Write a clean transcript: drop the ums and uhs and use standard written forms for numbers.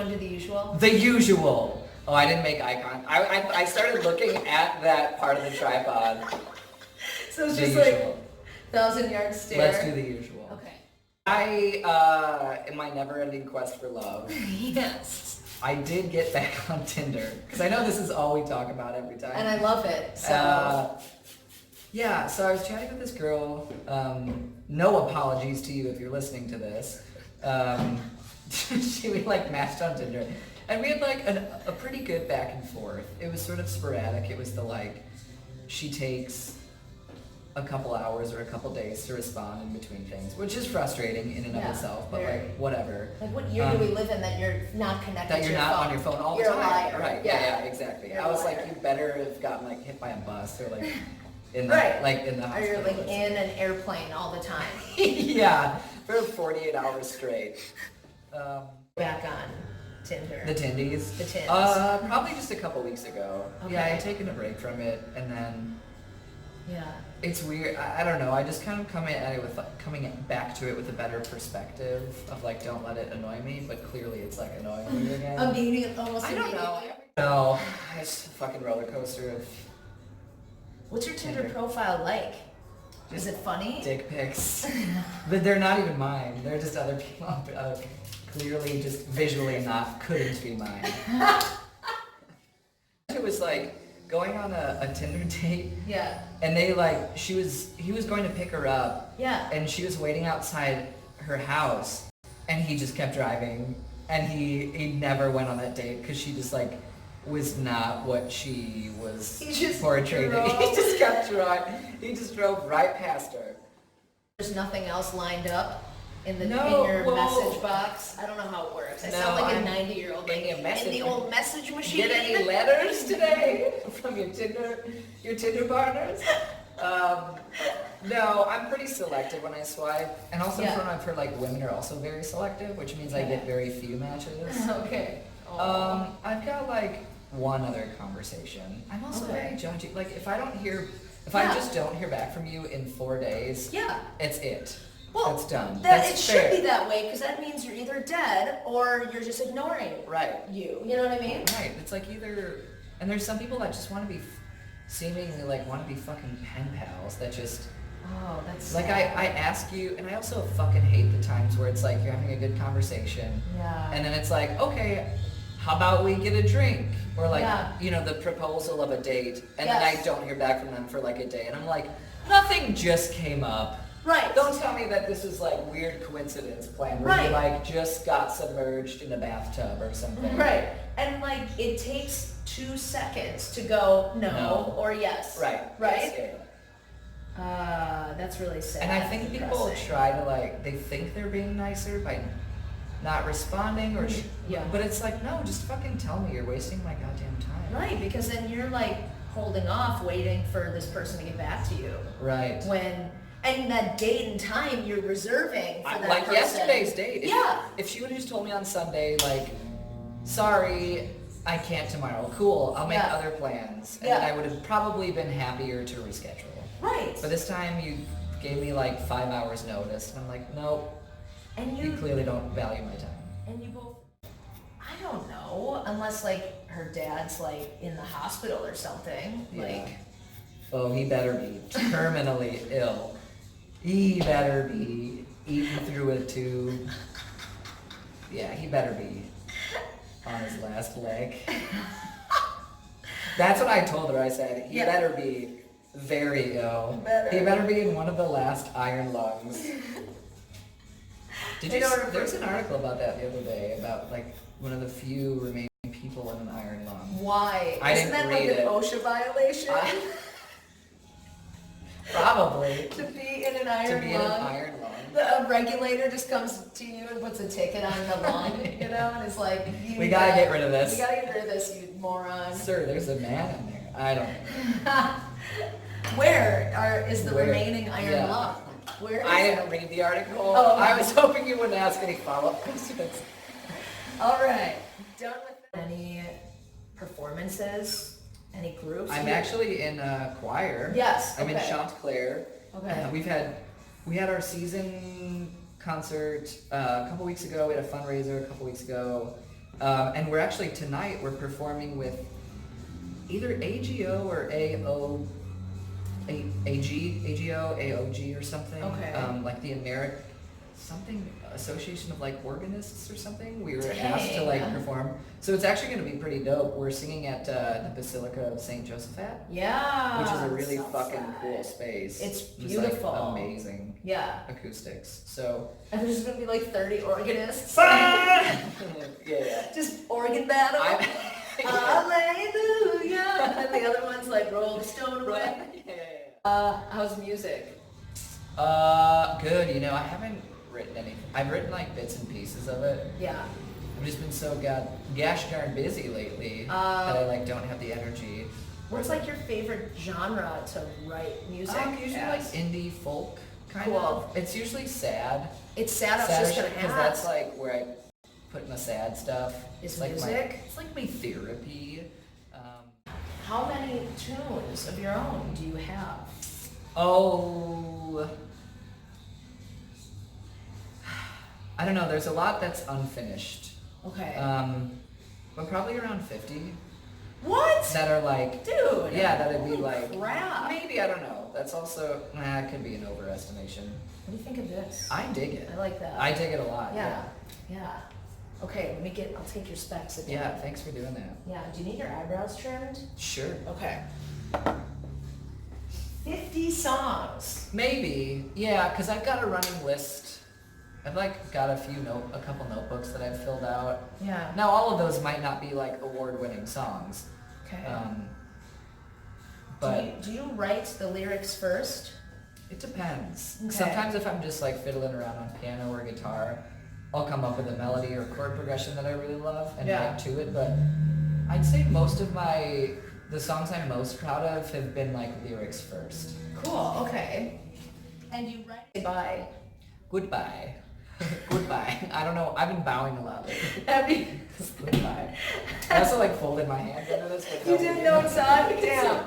want to do the usual? The usual. Oh, I didn't make eye contact. I started looking at that part of the tripod. So it's The just usual. like 1,000-yard stare. Let's do the usual. Okay. In my never-ending quest for love, Yes. I did get back on Tinder because I know this is all we talk about every time. And I love it. So. Yeah, so I was chatting with this girl. No apologies to you if you're listening to this. We like matched on Tinder, and we had like a pretty good back and forth. It was sort of sporadic. It was the like, she takes a couple hours or a couple days to respond in between things, which is frustrating in and of itself, but very. like whatever. Like what year do we live in that you're not connected That to you're your not phone? on your phone all the You're time. A liar. Right, yeah, exactly. You're I was a like, liar. you better have gotten like hit by a bus or like in the Right. like in the Or hospital. you're like in an airplane all the time. Yeah, for 48 hours straight. Back on Tinder. The Tindies? The Tins. Probably just a couple weeks ago. Okay. Yeah, I had taken a break from it, and then Yeah. it's weird. I don't know. I just kind of coming back to it with a better perspective of like, don't let it annoy me. But clearly, it's like annoying me again. Almost I don't know. immediately. No, it's a fucking roller coaster of What's your Tinder profile like? Is it funny? dick pics. But they're not even mine. They're just other people. Clearly, just visually couldn't be mine. It was like going on a Tinder date. Yeah. And he was going to pick her up. Yeah. And she was waiting outside her house, and he just kept driving, and he never went on that date because she just like was not what she was portraying. He just kept driving. He just drove right past her. There's nothing else lined up in your message box. I don't know how it works. I sound like a 90-year-old lady in the old message machine. Get any letters today from your Tinder partners? No, I'm pretty selective when I swipe, and also I've heard like women are also very selective, which means I get very few matches. Okay. I've got like one other conversation. I'm also very judgy. Like if I just don't hear back from you in 4 days, it's it. Well, it's done. Should be that way because that means you're either dead or you're just ignoring you. You know what I mean? Right. It's like either, and there's some people that just want to be, seemingly like want to be fucking pen pals that just. Oh, that's like sad. I ask you, and I also fucking hate the times where it's like you're having a good conversation, and then it's like, okay, how about we get a drink, or like the proposal of a date, and then I don't hear back from them for like a day, and I'm like, nothing just came up. Right. Don't tell me that this is like weird coincidence plan where you like just got submerged in a bathtub or something. Right. And like it takes 2 seconds to go no. or yes. Right. Right. Yes, that's really sad. And I think people try to they think they're being nicer by not responding or but it's like, no, just fucking tell me, you're wasting my goddamn time. Right, because then you're like holding off waiting for this person to get back to you. Right. And that date and time you're reserving for that like person. yesterday's date. Yeah. If she would have just told me on Sunday, like, sorry, I can't tomorrow. Cool, I'll make other plans. And then I would have probably been happier to reschedule. Right. But this time you gave me like 5 hours notice, and I'm like, nope. And you clearly don't value my time. And you both, I don't know, unless like her dad's like in the hospital or something. Yeah. Like, oh, he better be terminally ill. He better be eating through a tube. Yeah, he better be on his last leg. That's what I told her. I said, he better be very ill. He better be in one of the last iron lungs. There's an article about that the other day, about like one of the few remaining people in an iron lung. Why? Isn't that like an OSHA violation? Probably. To be in an iron lung. A regulator just comes to you and puts a ticket on the lung, and it's like, we gotta get rid of this. We gotta get rid of this, you moron. Sir, there's a man in there. I don't know. Where is the remaining iron lung? Where is I didn't read the article. Oh. I was hoping you wouldn't ask any follow-up questions. All right. Done with any performances? Any groups? I'm actually in a choir. Yes. I'm in Chant Clair. Okay. We had our season concert a couple weeks ago. We had a fundraiser a couple weeks ago. And we're actually, tonight, we're performing with either AGO or AGO, AOG or something. Okay. Like the something Association of like Organists or something. We were asked to like perform. So it's actually going to be pretty dope. We're singing at the Basilica of St. Josephat. Yeah. Which is a really fucking cool space. It's beautiful. Like amazing. Yeah. Acoustics. So. And there's going to be like 30 organists. Yeah. Just organ battle. Hallelujah. And the other one's like roll the stone away. How's music? Good. You know, I haven't written anything. I've written like bits and pieces of it. Yeah. I've just been so gosh darn busy lately that I like don't have the energy. What's like your favorite genre to write music? Usually like indie folk kind of. It's usually sad. It's sad. I was just gonna ask. Because that's like where I put my sad stuff. Is like music? It's like my therapy. How many tunes of your own do you have? Oh, I don't know. There's a lot that's unfinished. Okay. But probably around 50. What? That are like, dude. Yeah, that'd be like, crap. Maybe, I don't know. That's also, it could be an overestimation. What do you think of this? I dig it. I like that. I dig it a lot. Yeah. Okay, I'll take your specs again. Yeah, thanks for doing that. Yeah, do you need your eyebrows trimmed? Sure. Okay. 50 songs. Maybe, yeah, because I've got a running list. I've like got a couple notebooks that I've filled out. Yeah. Now all of those might not be like award-winning songs. Okay. But do you write the lyrics first? It depends. Okay. Sometimes if I'm just like fiddling around on piano or guitar, I'll come up with a melody or chord progression that I really love and write to it. But I'd say most of the songs I'm most proud of have been like lyrics first. Cool. Okay. And you write Goodbye. Goodbye. I don't know. I've been bowing a lot lately. Goodbye. I also like folded my hands under this. You didn't know it's on? Damn.